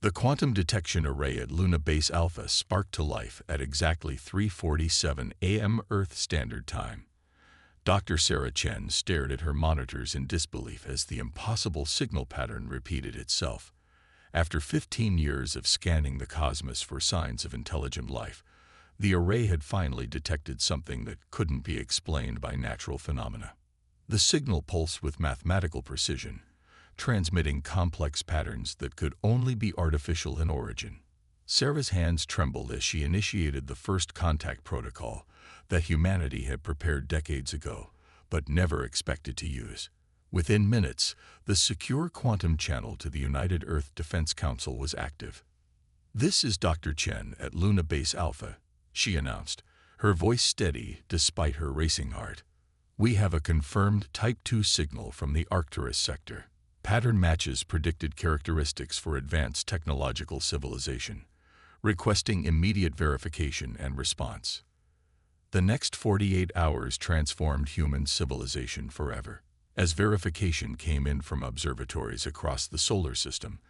The quantum detection array at Luna Base Alpha sparked to life at exactly 3:47 a.m. Earth Standard Time. Dr. Sarah Chen stared at her monitors in disbelief as the impossible signal pattern repeated itself. After 15 years of scanning the cosmos for signs of intelligent life, the array had finally detected something that couldn't be explained by natural phenomena. The signal pulsed with mathematical precision, transmitting complex patterns that could only be artificial in origin. Sarah's hands trembled as she initiated the first contact protocol that humanity had prepared decades ago, but never expected to use. Within minutes, the secure quantum channel to the United Earth Defense Council was active. "This is Dr. Chen at Luna Base Alpha," she announced, her voice steady despite her racing heart. "We have a confirmed Type 2 signal from the Arcturus sector. Pattern matches predicted characteristics for advanced technological civilization, requesting immediate verification and response." The next 48 hours transformed human civilization forever. As verification came in from observatories across the solar system,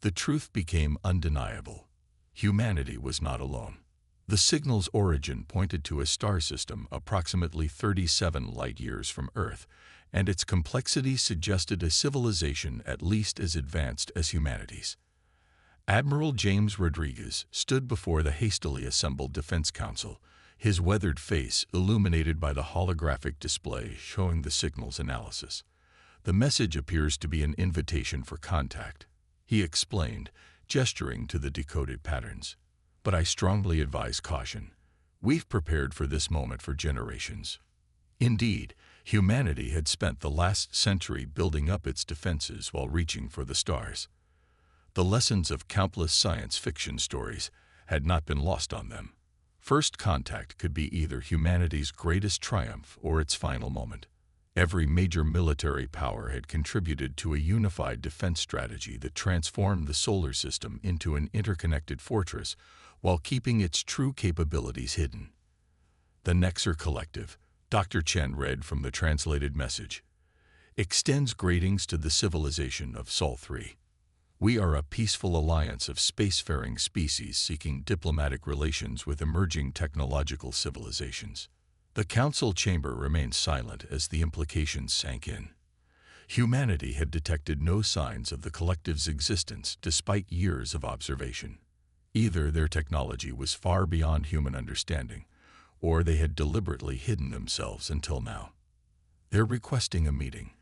the truth became undeniable. Humanity was not alone. The signal's origin pointed to a star system approximately 37 light-years from Earth, and its complexity suggested a civilization at least as advanced as humanity's. Admiral James Rodriguez stood before the hastily assembled Defense Council, his weathered face illuminated by the holographic display showing the signal's analysis. "The message appears to be an invitation for contact," he explained, gesturing to the decoded patterns. "But I strongly advise caution. We've prepared for this moment for generations." Indeed, humanity had spent the last century building up its defenses while reaching for the stars. The lessons of countless science fiction stories had not been lost on them. First contact could be either humanity's greatest triumph or its final moment. Every major military power had contributed to a unified defense strategy that transformed the solar system into an interconnected fortress while keeping its true capabilities hidden. "The Nexer Collective," Dr. Chen read from the translated message, "extends greetings to the civilization of Sol 3. We are a peaceful alliance of spacefaring species seeking diplomatic relations with emerging technological civilizations." The council chamber remained silent as the implications sank in. Humanity had detected no signs of the collective's existence despite years of observation. Either their technology was far beyond human understanding, or they had deliberately hidden themselves until now. "They're requesting a meeting,"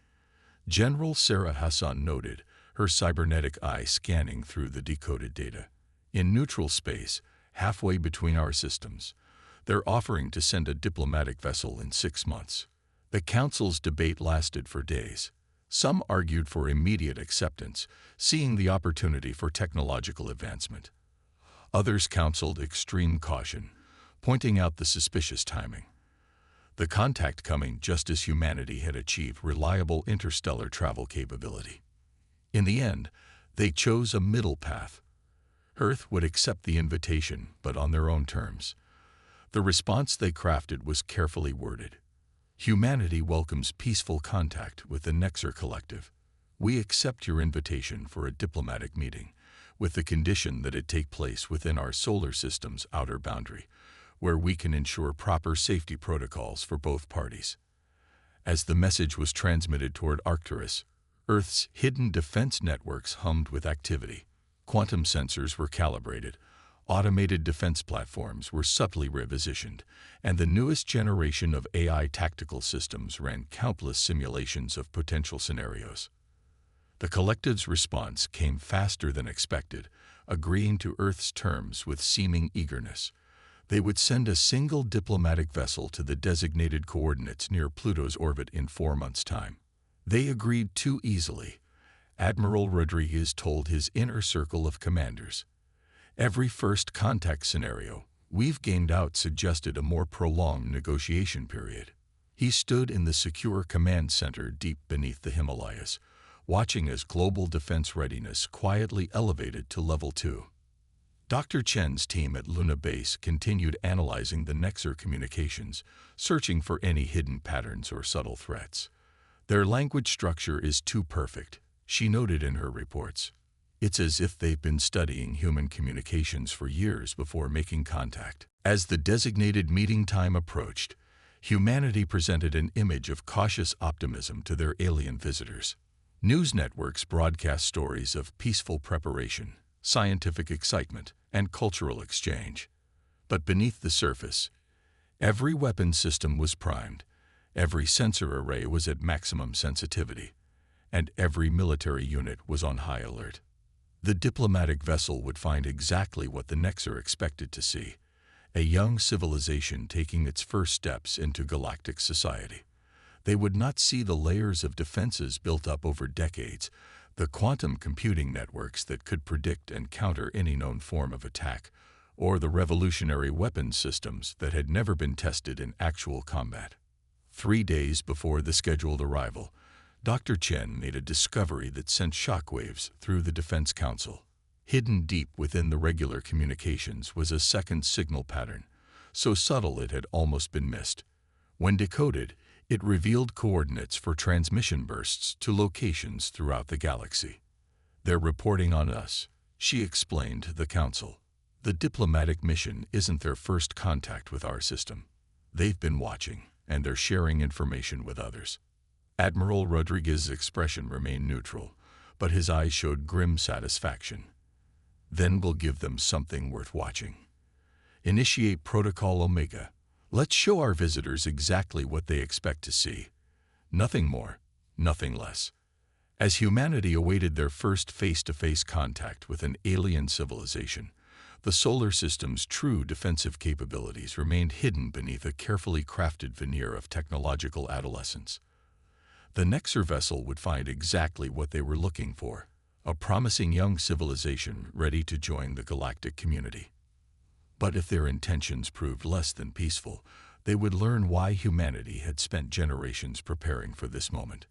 General Sarah Hassan noted, her cybernetic eye scanning through the decoded data. "In neutral space, halfway between our systems. They're offering to send a diplomatic vessel in 6 months." The council's debate lasted for days. Some argued for immediate acceptance, seeing the opportunity for technological advancement. Others counseled extreme caution, pointing out the suspicious timing. The contact coming just as humanity had achieved reliable interstellar travel capability. In the end, they chose a middle path. Earth would accept the invitation, but on their own terms. The response they crafted was carefully worded. "Humanity welcomes peaceful contact with the Nexer Collective. We accept your invitation for a diplomatic meeting, with the condition that it take place within our solar system's outer boundary, where we can ensure proper safety protocols for both parties." As the message was transmitted toward Arcturus, Earth's hidden defense networks hummed with activity. Quantum sensors were calibrated, automated defense platforms were subtly repositioned, and the newest generation of AI tactical systems ran countless simulations of potential scenarios. The collective's response came faster than expected, agreeing to Earth's terms with seeming eagerness. They would send a single diplomatic vessel to the designated coordinates near Pluto's orbit in 4 months' time. They agreed too easily, Admiral Rodriguez told his inner circle of commanders. Every first contact scenario we've gained out suggested a more prolonged negotiation period. He stood in the secure command center deep beneath the Himalayas, watching as global defense readiness quietly elevated to level 2. Dr. Chen's team at Luna Base continued analyzing the Nexer communications, searching for any hidden patterns or subtle threats. "Their language structure is too perfect," she noted in her reports. It's as if they've been studying human communications for years before making contact. As the designated meeting time approached, humanity presented an image of cautious optimism to their alien visitors. News networks broadcast stories of peaceful preparation, scientific excitement, and cultural exchange. But beneath the surface, every weapon system was primed, every sensor array was at maximum sensitivity, and every military unit was on high alert. The diplomatic vessel would find exactly what the Nexer expected to see: a young civilization taking its first steps into galactic society. They would not see the layers of defenses built up over decades, the quantum computing networks that could predict and counter any known form of attack, or the revolutionary weapons systems that had never been tested in actual combat. 3 days before the scheduled arrival, Dr. Chen made a discovery that sent shockwaves through the Defense Council. Hidden deep within the regular communications was a second signal pattern, so subtle it had almost been missed. When decoded, it revealed coordinates for transmission bursts to locations throughout the galaxy. "They're reporting on us," she explained to the Council. "The diplomatic mission isn't their first contact with our system. They've been watching, and they're sharing information with others." Admiral Rodriguez's expression remained neutral, but his eyes showed grim satisfaction. "Then we'll give them something worth watching. Initiate Protocol Omega. Let's show our visitors exactly what they expect to see. Nothing more, nothing less." As humanity awaited their first face-to-face contact with an alien civilization, the solar system's true defensive capabilities remained hidden beneath a carefully crafted veneer of technological adolescence. The Nexer vessel would find exactly what they were looking for: a promising young civilization ready to join the galactic community. But if their intentions proved less than peaceful, they would learn why humanity had spent generations preparing for this moment.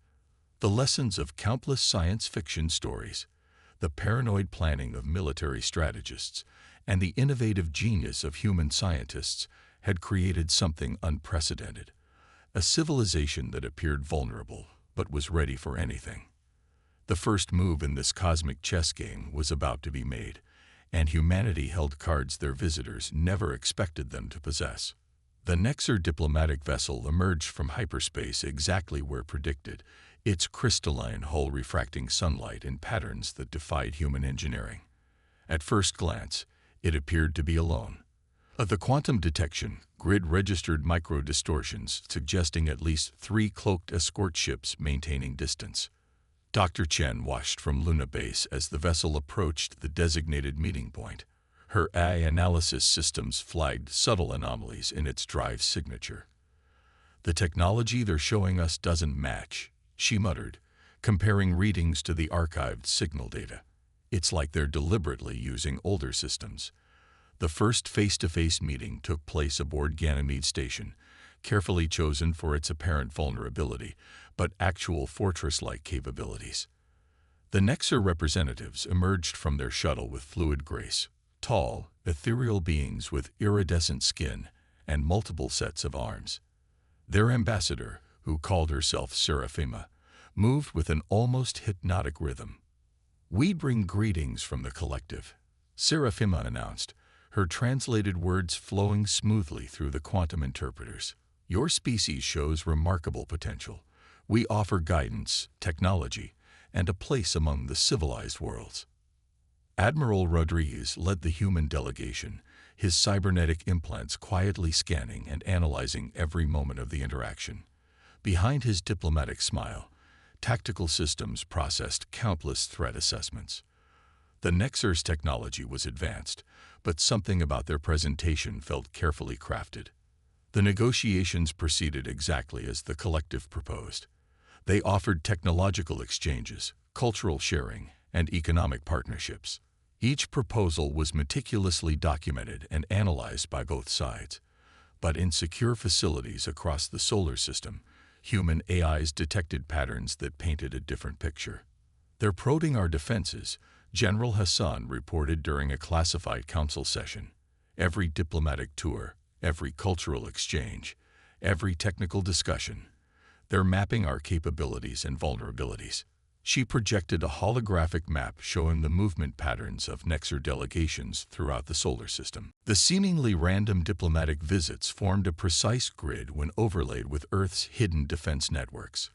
The lessons of countless science fiction stories, the paranoid planning of military strategists, and the innovative genius of human scientists had created something unprecedented: a civilization that appeared vulnerable but was ready for anything. The first move in this cosmic chess game was about to be made, and humanity held cards their visitors never expected them to possess. The Nexer diplomatic vessel emerged from hyperspace exactly where predicted, its crystalline hull refracting sunlight in patterns that defied human engineering. At first glance, it appeared to be alone. The quantum detection grid registered micro-distortions suggesting at least 3 cloaked escort ships maintaining distance. Dr. Chen watched from Luna Base as the vessel approached the designated meeting point. Her AI analysis systems flagged subtle anomalies in its drive signature. "The technology they're showing us doesn't match," she muttered, comparing readings to the archived signal data. "It's like they're deliberately using older systems." The first face-to-face meeting took place aboard Ganymede Station, carefully chosen for its apparent vulnerability, but actual fortress-like capabilities. The Nexer representatives emerged from their shuttle with fluid grace, tall, ethereal beings with iridescent skin and multiple sets of arms. Their ambassador, who called herself Seraphima, moved with an almost hypnotic rhythm. "We bring greetings from the collective," Seraphima announced, her translated words flowing smoothly through the quantum interpreters. "Your species shows remarkable potential. We offer guidance, technology, and a place among the civilized worlds." Admiral Rodriguez led the human delegation, his cybernetic implants quietly scanning and analyzing every moment of the interaction. Behind his diplomatic smile, tactical systems processed countless threat assessments. The Nexer's technology was advanced, but something about their presentation felt carefully crafted. The negotiations proceeded exactly as the collective proposed. They offered technological exchanges, cultural sharing, and economic partnerships. Each proposal was meticulously documented and analyzed by both sides. But in secure facilities across the solar system, human AIs detected patterns that painted a different picture. "They're probing our defenses," General Hassan reported during a classified council session. "Every diplomatic tour, every cultural exchange, every technical discussion. They're mapping our capabilities and vulnerabilities." She projected a holographic map showing the movement patterns of Nexar delegations throughout the solar system. The seemingly random diplomatic visits formed a precise grid when overlaid with Earth's hidden defense networks.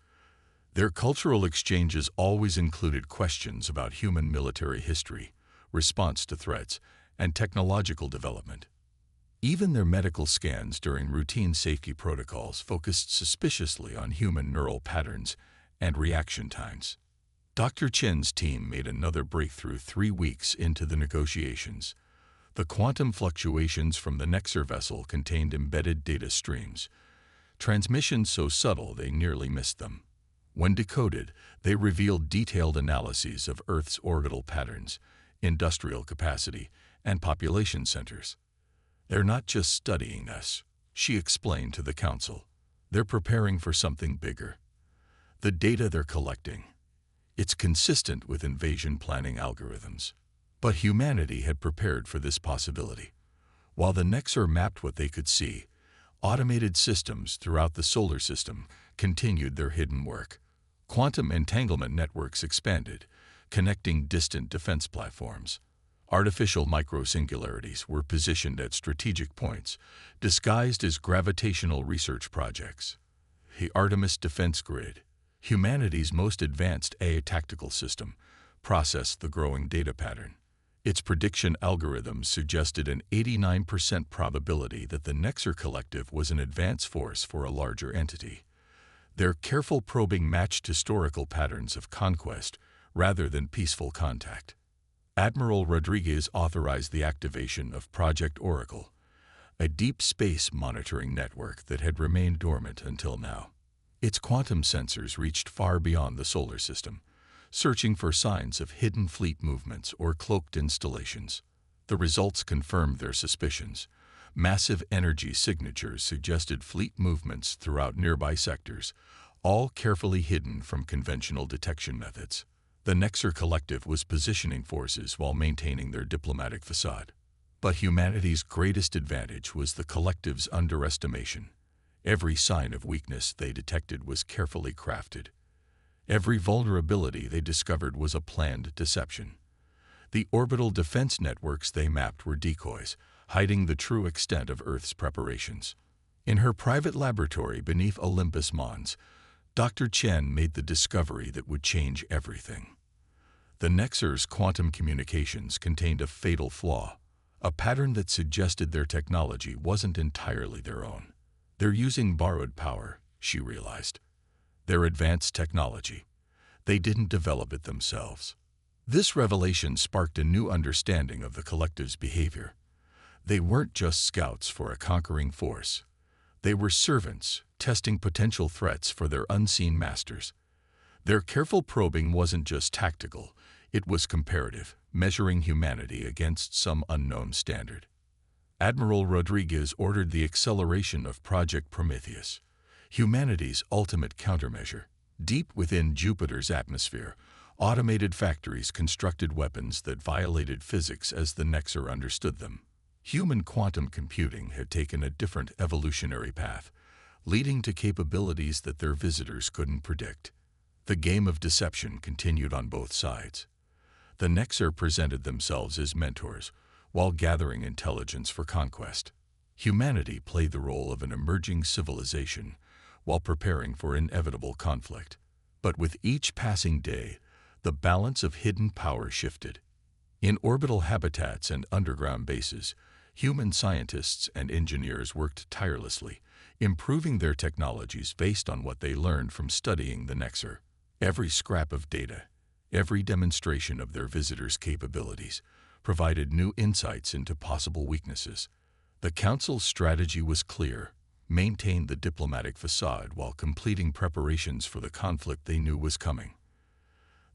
Their cultural exchanges always included questions about human military history, response to threats, and technological development. Even their medical scans during routine safety protocols focused suspiciously on human neural patterns and reaction times. Dr. Chen's team made another breakthrough 3 weeks into the negotiations. The quantum fluctuations from the Nexar vessel contained embedded data streams, transmissions so subtle they nearly missed them. When decoded, they revealed detailed analyses of Earth's orbital patterns, industrial capacity, and population centers. "They're not just studying us," she explained to the Council. "They're preparing for something bigger. The data they're collecting, it's consistent with invasion planning algorithms." But humanity had prepared for this possibility. While the Nexar mapped what they could see, automated systems throughout the solar system continued their hidden work. Quantum entanglement networks expanded, connecting distant defense platforms. Artificial microsingularities were positioned at strategic points, disguised as gravitational research projects. The Artemis Defense Grid, humanity's most advanced AI tactical system, processed the growing data pattern. Its prediction algorithms suggested an 89% probability that the Nexar Collective was an advance force for a larger entity. Their careful probing matched historical patterns of conquest rather than peaceful contact. Admiral Rodriguez authorized the activation of Project Oracle, a deep space monitoring network that had remained dormant until now. Its quantum sensors reached far beyond the solar system, searching for signs of hidden fleet movements or cloaked installations. The results confirmed their suspicions. Massive energy signatures suggested fleet movements throughout nearby sectors, all carefully hidden from conventional detection methods. The Nexar Collective was positioning forces while maintaining their diplomatic facade. But humanity's greatest advantage was the Collective's underestimation. Every sign of weakness they detected was carefully crafted. Every vulnerability they discovered was a planned deception. The orbital defense networks they mapped were decoys, hiding the true extent of Earth's preparations. In her private laboratory beneath Olympus Mons, Dr. Chen made the discovery that would change everything. The Nexar's quantum communications contained a fatal flaw, a pattern that suggested their technology wasn't entirely their own. "They're using borrowed power," she realized. "Their advanced technology. They didn't develop it themselves." This revelation sparked a new understanding of the Collective's behavior. They weren't just scouts for a conquering force. They were servants, testing potential threats for their unseen masters. Their careful probing wasn't just tactical, it was comparative, measuring humanity against some unknown standard. Admiral Rodriguez ordered the acceleration of Project Prometheus, humanity's ultimate countermeasure. Deep within Jupiter's atmosphere, automated factories constructed weapons that violated physics as the Nexar understood them. Human quantum computing had taken a different evolutionary path, leading to capabilities that their visitors couldn't predict. The game of deception continued on both sides. The Nexar presented themselves as mentors, while gathering intelligence for conquest. Humanity played the role of an emerging civilization, while preparing for inevitable conflict. But with each passing day, the balance of hidden power shifted. In orbital habitats and underground bases, human scientists and engineers worked tirelessly, improving their technologies based on what they learned from studying the Nexar. Every scrap of data, every demonstration of their visitors' capabilities, provided new insights into possible weaknesses. The Council's strategy was clear: maintain the diplomatic facade while completing preparations for the conflict they knew was coming.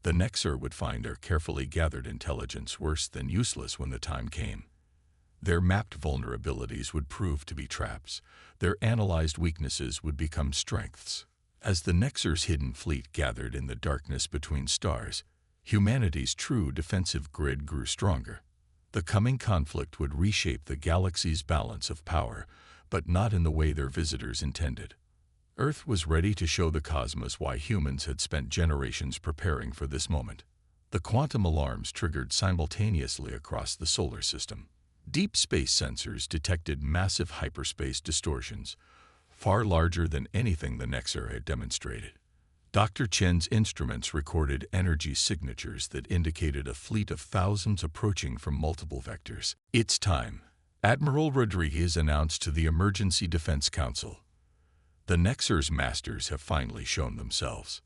The Nexar would find their carefully gathered intelligence worse than useless when the time came. Their mapped vulnerabilities would prove to be traps. Their analyzed weaknesses would become strengths. As the Nexar's hidden fleet gathered in the darkness between stars, humanity's true defensive grid grew stronger. The coming conflict would reshape the galaxy's balance of power, but not in the way their visitors intended. Earth was ready to show the cosmos why humans had spent generations preparing for this moment. The quantum alarms triggered simultaneously across the solar system. Deep space sensors detected massive hyperspace distortions, far larger than anything the Nexar had demonstrated. Dr. Chen's instruments recorded energy signatures that indicated a fleet of thousands approaching from multiple vectors. "It's time," Admiral Rodriguez announced to the Emergency Defense Council. "The Nexar's masters have finally shown themselves."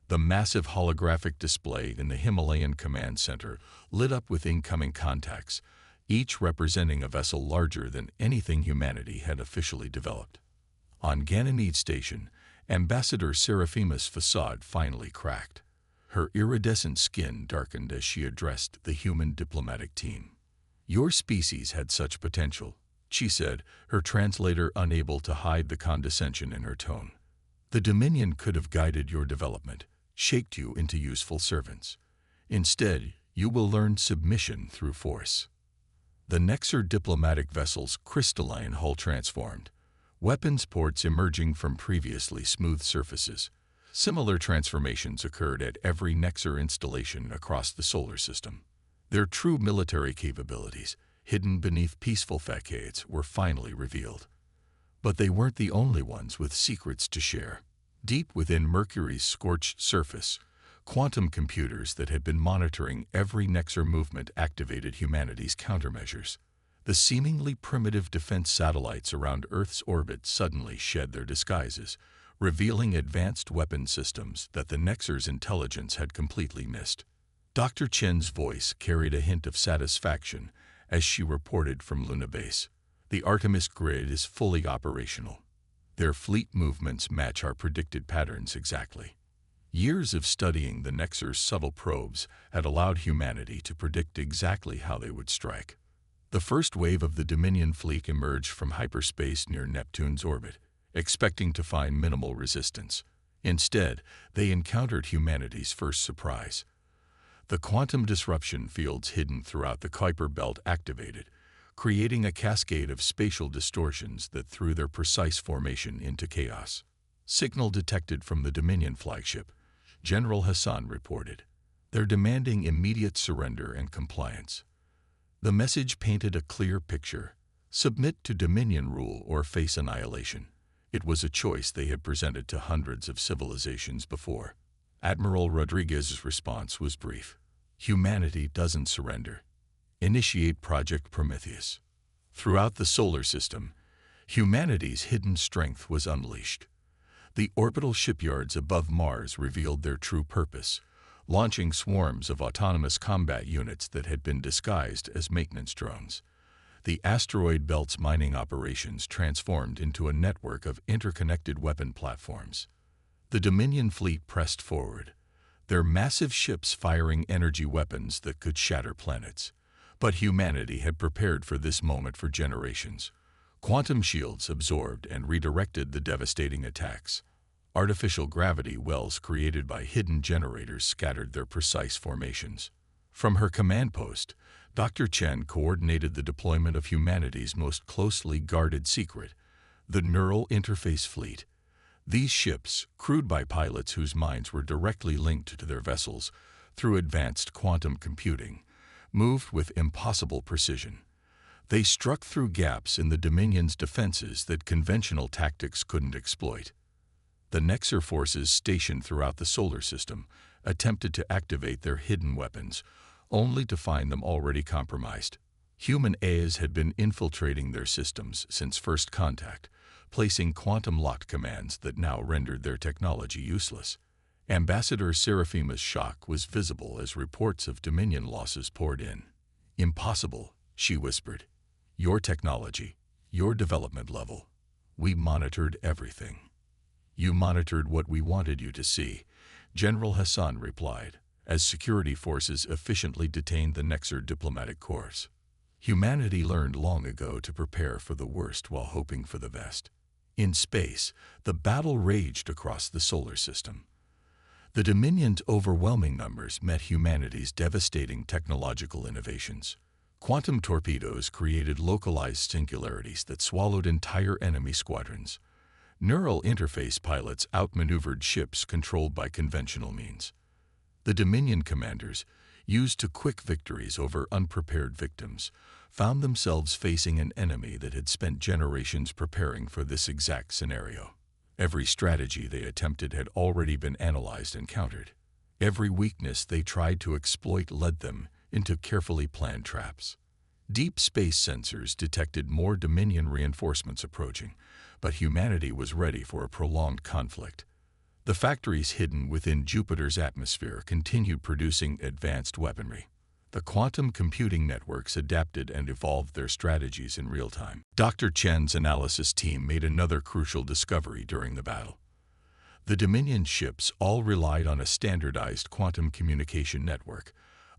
The massive holographic display in the Himalayan Command Center lit up with incoming contacts, each representing a vessel larger than anything humanity had officially developed. On Ganymede Station, Ambassador Seraphima's facade finally cracked. Her iridescent skin darkened as she addressed the human diplomatic team. "Your species had such potential," she said, her translator unable to hide the condescension in her tone. "The Dominion could have guided your development, shaped you into useful servants. Instead, you will learn submission through force." The Nexar diplomatic vessel's crystalline hull transformed, weapons ports emerging from previously smooth surfaces. Similar transformations occurred at every Nexar installation across the solar system. Their true military capabilities, hidden beneath peaceful facades, were finally revealed. But they weren't the only ones with secrets to share. Deep within Mercury's scorched surface, quantum computers that had been monitoring every Nexar movement activated humanity's countermeasures. The seemingly primitive defense satellites around Earth's orbit suddenly shed their disguises, revealing advanced weapon systems that the Nexar's intelligence had completely missed. Dr. Chen's voice carried a hint of satisfaction as she reported from Luna Base. "The Artemis grid is fully operational. Their fleet movements match our predicted patterns exactly." Years of studying the Nexar's subtle probes had allowed humanity to predict exactly how they would strike. The first wave of the Dominion fleet emerged from hyperspace near Neptune's orbit, expecting to find minimal resistance. Instead, they encountered humanity's first surprise. The quantum disruption fields hidden throughout the Kuiper belt activated, creating a cascade of spatial distortions that threw their precise formation into chaos. "Signal detected from the Dominion flagship," General Hassan reported. "They're demanding immediate surrender and compliance." The message painted a clear picture: submit to Dominion rule or face annihilation. It was a choice they had presented to hundreds of civilizations before. Admiral Rodriguez's response was brief: "Humanity doesn't surrender. Initiate Project Prometheus." Throughout the solar system, humanity's hidden strength was unleashed. The orbital shipyards above Mars revealed their true purpose, launching swarms of autonomous combat units that had been disguised as maintenance drones. The asteroid belt's mining operations transformed into a network of interconnected weapon platforms. The Dominion fleet pressed forward, their massive ships firing energy weapons that could shatter planets. But humanity had prepared for this moment for generations. Quantum shields absorbed and redirected the devastating attacks. Artificial gravity wells created by hidden generators scattered their precise formations. From her command post, Dr. Chen coordinated the deployment of humanity's most closely guarded secret, the Neural Interface Fleet. These ships, crewed by pilots whose minds were directly linked to their vessels through advanced quantum computing, moved with impossible precision. They struck through gaps in the Dominion's defenses that conventional tactics couldn't exploit. The Nexar forces stationed throughout the solar system attempted to activate their hidden weapons, only to find them already compromised. Human AIs had been infiltrating their systems since first contact, placing quantum-locked commands that now rendered their technology useless. Ambassador Seraphima's shock was visible as reports of Dominion losses poured in. "Impossible," she whispered. "Your technology, your development level. We monitored everything." "You monitored what we wanted you to see," General Hassan replied, as security forces efficiently detained the Nexar diplomatic corps. Humanity learned long ago to prepare for the worst while hoping for the best. In space, the battle raged across the solar system. The Dominion's overwhelming numbers met humanity's devastating technological innovations. Quantum torpedoes created localized singularities that swallowed entire enemy squadrons. Neural interface pilots outmaneuvered ships controlled by conventional means. The Dominion commanders, used to quick victories over unprepared victims, found themselves facing an enemy that had spent generations preparing for this exact scenario. Every strategy they attempted had already been analyzed and countered. Every weakness they tried to exploit led them into carefully planned traps. Deep space sensors detected more Dominion reinforcements approaching, but humanity was ready for a prolonged conflict. The factories hidden within Jupiter's atmosphere continued producing advanced weaponry. The quantum computing networks adapted and evolved their strategies in real time. Dr. Chen's analysis team made another crucial discovery during the battle. The Dominion ships all relied on a standardized quantum communication network,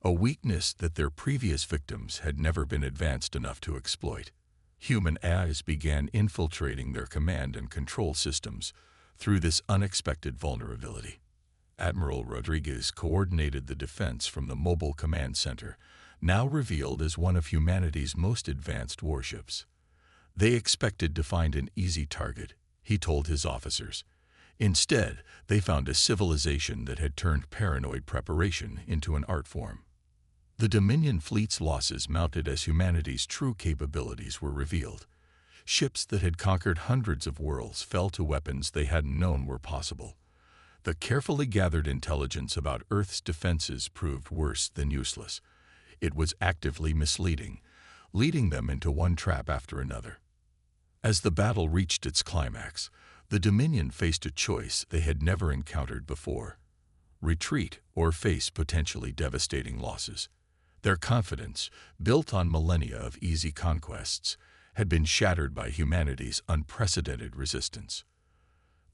a weakness that their previous victims had never been advanced enough to exploit. Human AIs began infiltrating their command and control systems through this unexpected vulnerability. Admiral Rodriguez coordinated the defense from the Mobile Command Center, now revealed as one of humanity's most advanced warships. They expected to find an easy target, he told his officers. Instead, they found a civilization that had turned paranoid preparation into an art form. The Dominion fleet's losses mounted as humanity's true capabilities were revealed. Ships that had conquered hundreds of worlds fell to weapons they hadn't known were possible. The carefully gathered intelligence about Earth's defenses proved worse than useless. It was actively misleading, leading them into one trap after another. As the battle reached its climax, the Dominion faced a choice they had never encountered before: retreat or face potentially devastating losses. Their confidence, built on millennia of easy conquests, had been shattered by humanity's unprecedented resistance.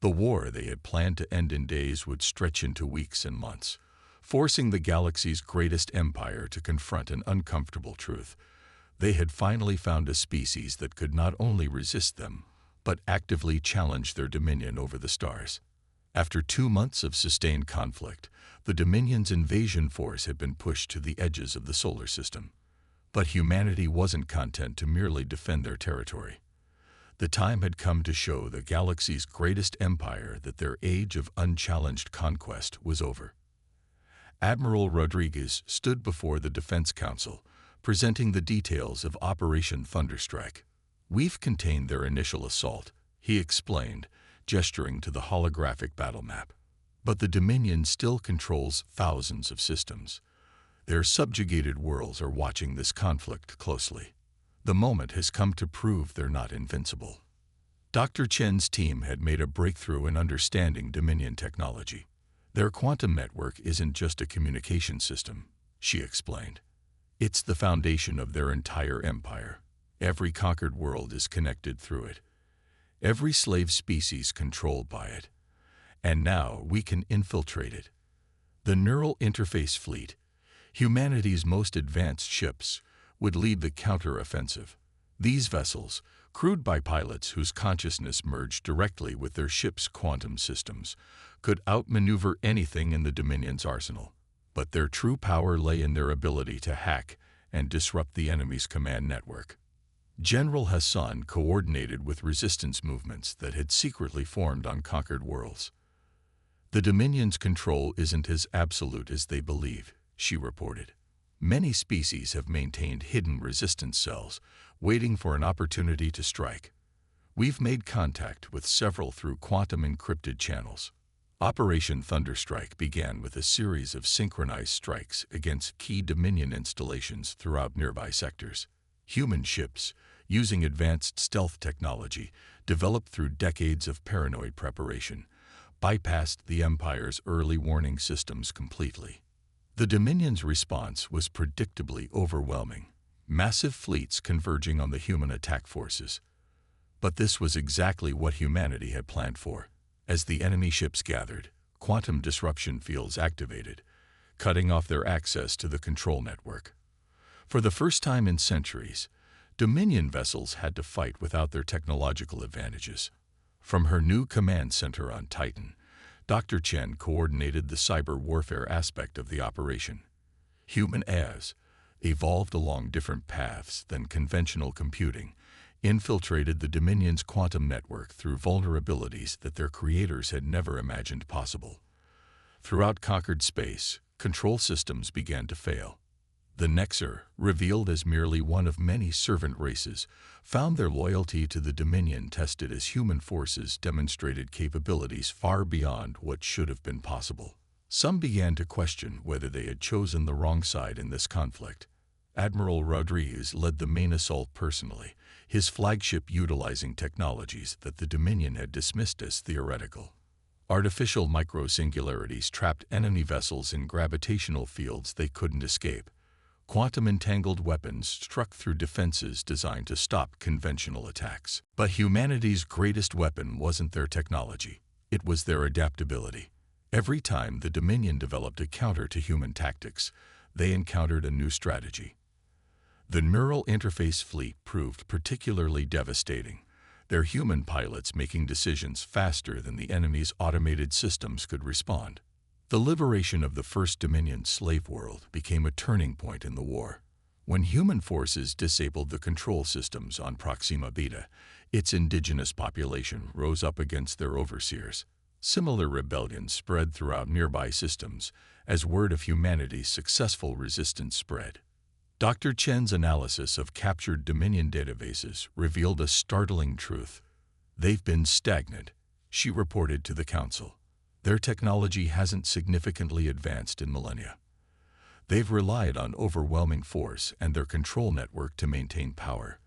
The war they had planned to end in days would stretch into weeks and months, forcing the galaxy's greatest empire to confront an uncomfortable truth. They had finally found a species that could not only resist them, but actively challenge their dominion over the stars. After 2 months of sustained conflict, the Dominion's invasion force had been pushed to the edges of the solar system. But humanity wasn't content to merely defend their territory. The time had come to show the galaxy's greatest empire that their age of unchallenged conquest was over. Admiral Rodriguez stood before the Defense Council, presenting the details of Operation Thunderstrike. "We've contained their initial assault," he explained, gesturing to the holographic battle map. "But the Dominion still controls thousands of systems. Their subjugated worlds are watching this conflict closely. The moment has come to prove they're not invincible." Dr. Chen's team had made a breakthrough in understanding Dominion technology. "Their quantum network isn't just a communication system," she explained. "It's the foundation of their entire empire. Every conquered world is connected through it. Every slave species controlled by it. And now we can infiltrate it." The Neural Interface Fleet, humanity's most advanced ships, would lead the counter-offensive. These vessels, crewed by pilots whose consciousness merged directly with their ship's quantum systems, could outmaneuver anything in the Dominion's arsenal. But their true power lay in their ability to hack and disrupt the enemy's command network. General Hassan coordinated with resistance movements that had secretly formed on conquered worlds. "The Dominion's control isn't as absolute as they believe," she reported. "Many species have maintained hidden resistance cells, waiting for an opportunity to strike. We've made contact with several through quantum-encrypted channels." Operation Thunderstrike began with a series of synchronized strikes against key Dominion installations throughout nearby sectors. Human ships, using advanced stealth technology developed through decades of paranoid preparation, bypassed the Empire's early warning systems completely. The Dominion's response was predictably overwhelming, massive fleets converging on the human attack forces. But this was exactly what humanity had planned for. As the enemy ships gathered, quantum disruption fields activated, cutting off their access to the control network. For the first time in centuries, Dominion vessels had to fight without their technological advantages. From her new command center on Titan, Dr. Chen coordinated the cyber warfare aspect of the operation. Human AIs, evolved along different paths than conventional computing, infiltrated the Dominion's quantum network through vulnerabilities that their creators had never imagined possible. Throughout conquered space, control systems began to fail. The Nexer, revealed as merely one of many servant races, found their loyalty to the Dominion tested as human forces demonstrated capabilities far beyond what should have been possible. Some began to question whether they had chosen the wrong side in this conflict. Admiral Rodriguez led the main assault personally, his flagship utilizing technologies that the Dominion had dismissed as theoretical. Artificial microsingularities trapped enemy vessels in gravitational fields they couldn't escape. Quantum-entangled weapons struck through defenses designed to stop conventional attacks. But humanity's greatest weapon wasn't their technology. It was their adaptability. Every time the Dominion developed a counter to human tactics, they encountered a new strategy. The neural interface fleet proved particularly devastating, their human pilots making decisions faster than the enemy's automated systems could respond. The liberation of the First Dominion slave world became a turning point in the war. When human forces disabled the control systems on Proxima Beta, its indigenous population rose up against their overseers. Similar rebellions spread throughout nearby systems as word of humanity's successful resistance spread. Dr. Chen's analysis of captured Dominion databases revealed a startling truth. They've been stagnant, she reported to the Council. Their technology hasn't significantly advanced in millennia. They've relied on overwhelming force and their control network to maintain power.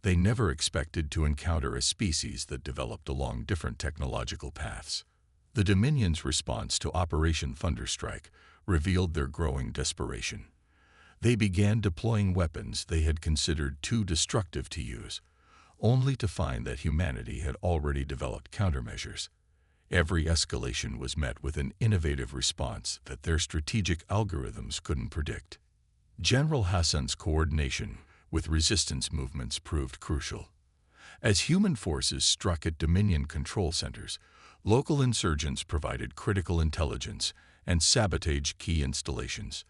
They never expected to encounter a species that developed along different technological paths. The Dominion's response to Operation Thunderstrike revealed their growing desperation. They began deploying weapons they had considered too destructive to use, only to find that humanity had already developed countermeasures. Every escalation was met with an innovative response that their strategic algorithms couldn't predict. General Hassan's coordination with resistance movements proved crucial. As human forces struck at Dominion control centers, local insurgents provided critical intelligence and sabotaged key installations.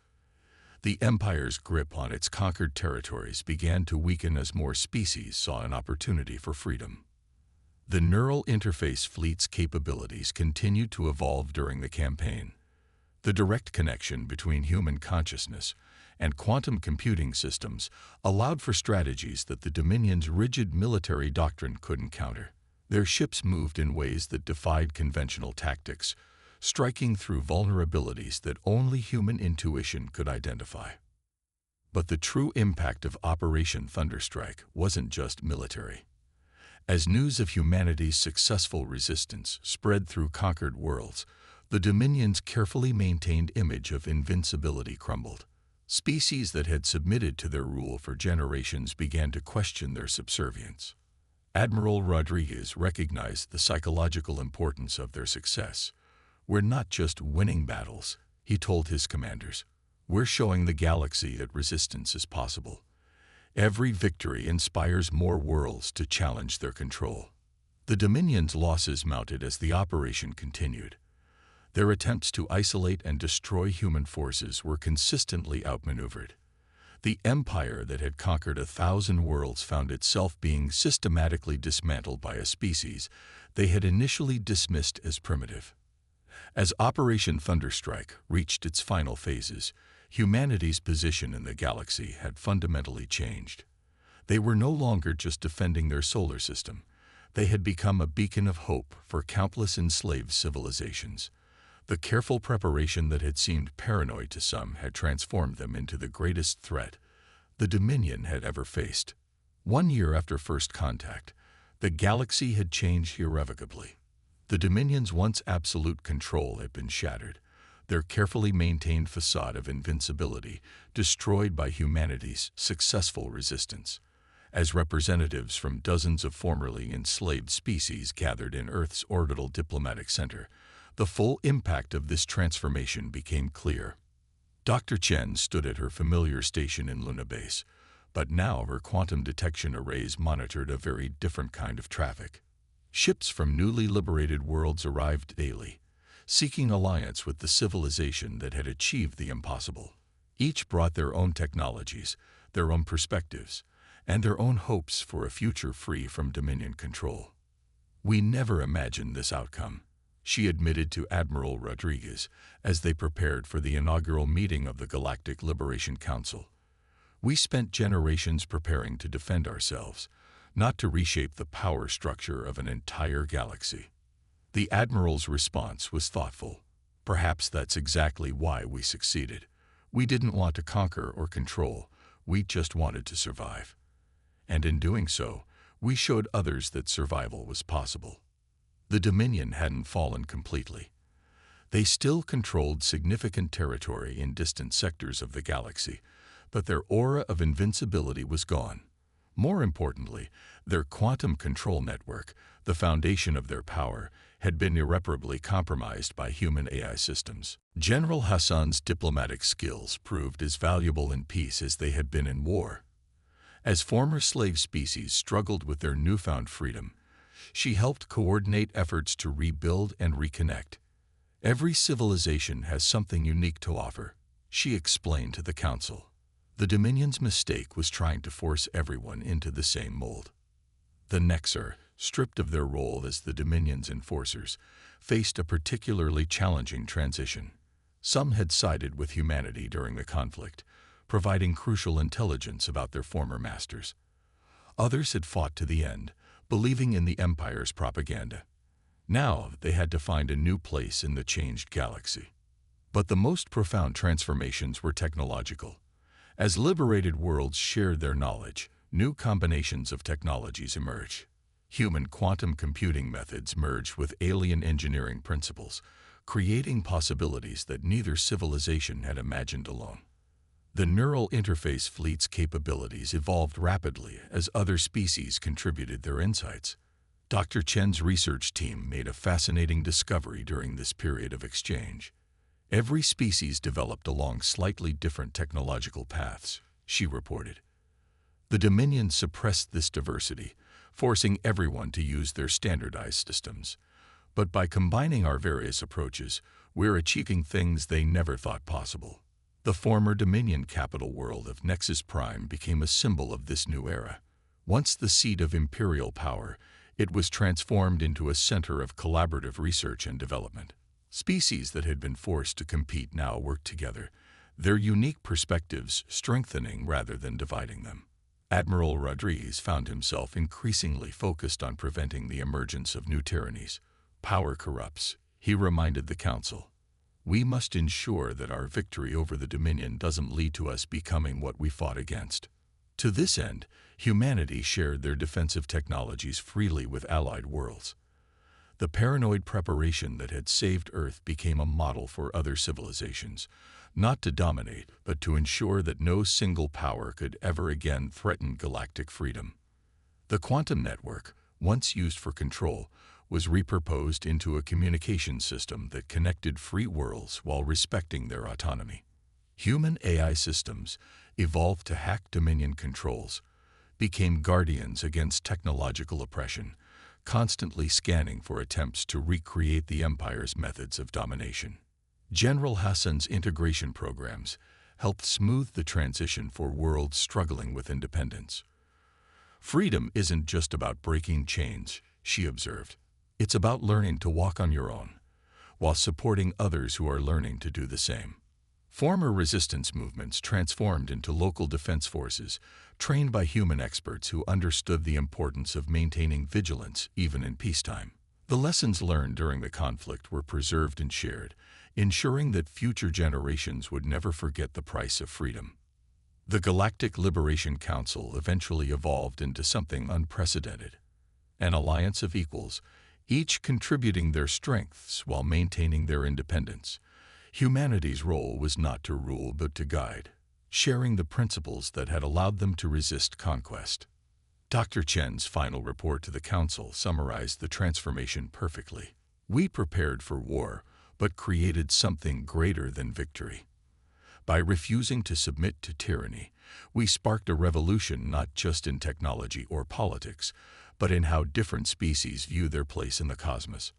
The Empire's grip on its conquered territories began to weaken as more species saw an opportunity for freedom. The neural interface fleet's capabilities continued to evolve during the campaign. The direct connection between human consciousness and quantum computing systems allowed for strategies that the Dominion's rigid military doctrine couldn't counter. Their ships moved in ways that defied conventional tactics, striking through vulnerabilities that only human intuition could identify. But the true impact of Operation Thunderstrike wasn't just military. As news of humanity's successful resistance spread through conquered worlds, the Dominion's carefully maintained image of invincibility crumbled. Species that had submitted to their rule for generations began to question their subservience. Admiral Rodriguez recognized the psychological importance of their success. "We're not just winning battles," he told his commanders. "We're showing the galaxy that resistance is possible." Every victory inspires more worlds to challenge their control. The Dominion's losses mounted as the operation continued. Their attempts to isolate and destroy human forces were consistently outmaneuvered. The empire that had conquered 1,000 worlds found itself being systematically dismantled by a species they had initially dismissed as primitive. As Operation Thunderstrike reached its final phases, humanity's position in the galaxy had fundamentally changed. They were no longer just defending their solar system. They had become a beacon of hope for countless enslaved civilizations. The careful preparation that had seemed paranoid to some had transformed them into the greatest threat the Dominion had ever faced. 1 year after first contact, the galaxy had changed irrevocably. The Dominion's once absolute control had been shattered, their carefully maintained facade of invincibility destroyed by humanity's successful resistance. As representatives from dozens of formerly enslaved species gathered in Earth's orbital diplomatic center, the full impact of this transformation became clear. Dr. Chen stood at her familiar station in Luna Base, but now her quantum detection arrays monitored a very different kind of traffic. Ships from newly liberated worlds arrived daily, seeking alliance with the civilization that had achieved the impossible. Each brought their own technologies, their own perspectives, and their own hopes for a future free from Dominion control. "We never imagined this outcome," she admitted to Admiral Rodriguez as they prepared for the inaugural meeting of the Galactic Liberation Council. "We spent generations preparing to defend ourselves, not to reshape the power structure of an entire galaxy." The Admiral's response was thoughtful. "Perhaps that's exactly why we succeeded. We didn't want to conquer or control, we just wanted to survive. And in doing so, we showed others that survival was possible." The Dominion hadn't fallen completely. They still controlled significant territory in distant sectors of the galaxy, but their aura of invincibility was gone. More importantly, their quantum control network, the foundation of their power, had been irreparably compromised by human AI systems. General Hassan's diplomatic skills proved as valuable in peace as they had been in war. As former slave species struggled with their newfound freedom, she helped coordinate efforts to rebuild and reconnect. "Every civilization has something unique to offer," she explained to the Council. The Dominion's mistake was trying to force everyone into the same mold. The Nexar, stripped of their role as the Dominion's enforcers, faced a particularly challenging transition. Some had sided with humanity during the conflict, providing crucial intelligence about their former masters. Others had fought to the end, believing in the Empire's propaganda. Now they had to find a new place in the changed galaxy. But the most profound transformations were technological. As liberated worlds shared their knowledge, new combinations of technologies emerged. Human quantum computing methods merged with alien engineering principles, creating possibilities that neither civilization had imagined alone. The neural interface fleet's capabilities evolved rapidly as other species contributed their insights. Dr. Chen's research team made a fascinating discovery during this period of exchange. Every species developed along slightly different technological paths, she reported. The Dominion suppressed this diversity, forcing everyone to use their standardized systems. But by combining our various approaches, we're achieving things they never thought possible. The former Dominion capital world of Nexus Prime became a symbol of this new era. Once the seat of imperial power, it was transformed into a center of collaborative research and development. Species that had been forced to compete now worked together, their unique perspectives strengthening rather than dividing them. Admiral Rodriguez found himself increasingly focused on preventing the emergence of new tyrannies. "Power corrupts," he reminded the Council. "We must ensure that our victory over the Dominion doesn't lead to us becoming what we fought against." To this end, humanity shared their defensive technologies freely with allied worlds. The paranoid preparation that had saved Earth became a model for other civilizations, not to dominate, but to ensure that no single power could ever again threaten galactic freedom. The quantum network, once used for control, was repurposed into a communication system that connected free worlds while respecting their autonomy. Human AI systems, evolved to hack Dominion controls, became guardians against technological oppression, constantly scanning for attempts to recreate the Empire's methods of domination. General Hassan's integration programs helped smooth the transition for worlds struggling with independence. "Freedom isn't just about breaking chains," she observed. "It's about learning to walk on your own, while supporting others who are learning to do the same." Former resistance movements transformed into local defense forces, trained by human experts who understood the importance of maintaining vigilance even in peacetime. The lessons learned during the conflict were preserved and shared, ensuring that future generations would never forget the price of freedom. The Galactic Liberation Council eventually evolved into something unprecedented. An alliance of equals, each contributing their strengths while maintaining their independence. Humanity's role was not to rule but to guide, sharing the principles that had allowed them to resist conquest. Dr. Chen's final report to the Council summarized the transformation perfectly. "We prepared for war, but created something greater than victory. By refusing to submit to tyranny, we sparked a revolution not just in technology or politics, but in how different species view their place in the cosmos.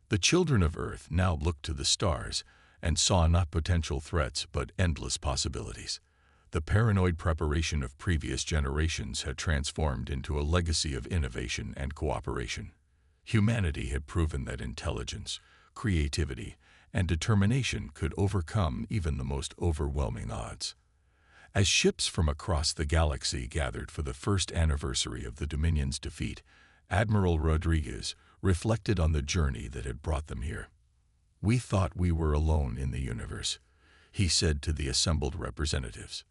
The children of Earth now looked to the stars and saw not potential threats but endless possibilities. The paranoid preparation of previous generations had transformed into a legacy of innovation and cooperation. Humanity had proven that intelligence, creativity, and determination could overcome even the most overwhelming odds. As ships from across the galaxy gathered for the first anniversary of the Dominion's defeat, Admiral Rodriguez reflected on the journey that had brought them here. "We thought we were alone in the universe," he said to the assembled representatives.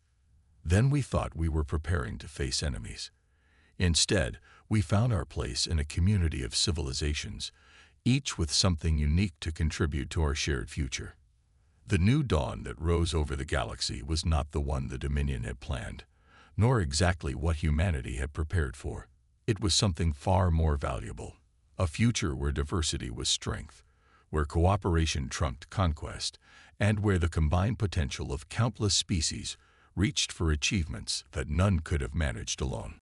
"Then we thought we were preparing to face enemies. Instead, we found our place in a community of civilizations, each with something unique to contribute to our shared future." The new dawn that rose over the galaxy was not the one the Dominion had planned, nor exactly what humanity had prepared for. It was something far more valuable, a future where diversity was strength, where cooperation trumped conquest, and where the combined potential of countless species reached for achievements that none could have managed alone.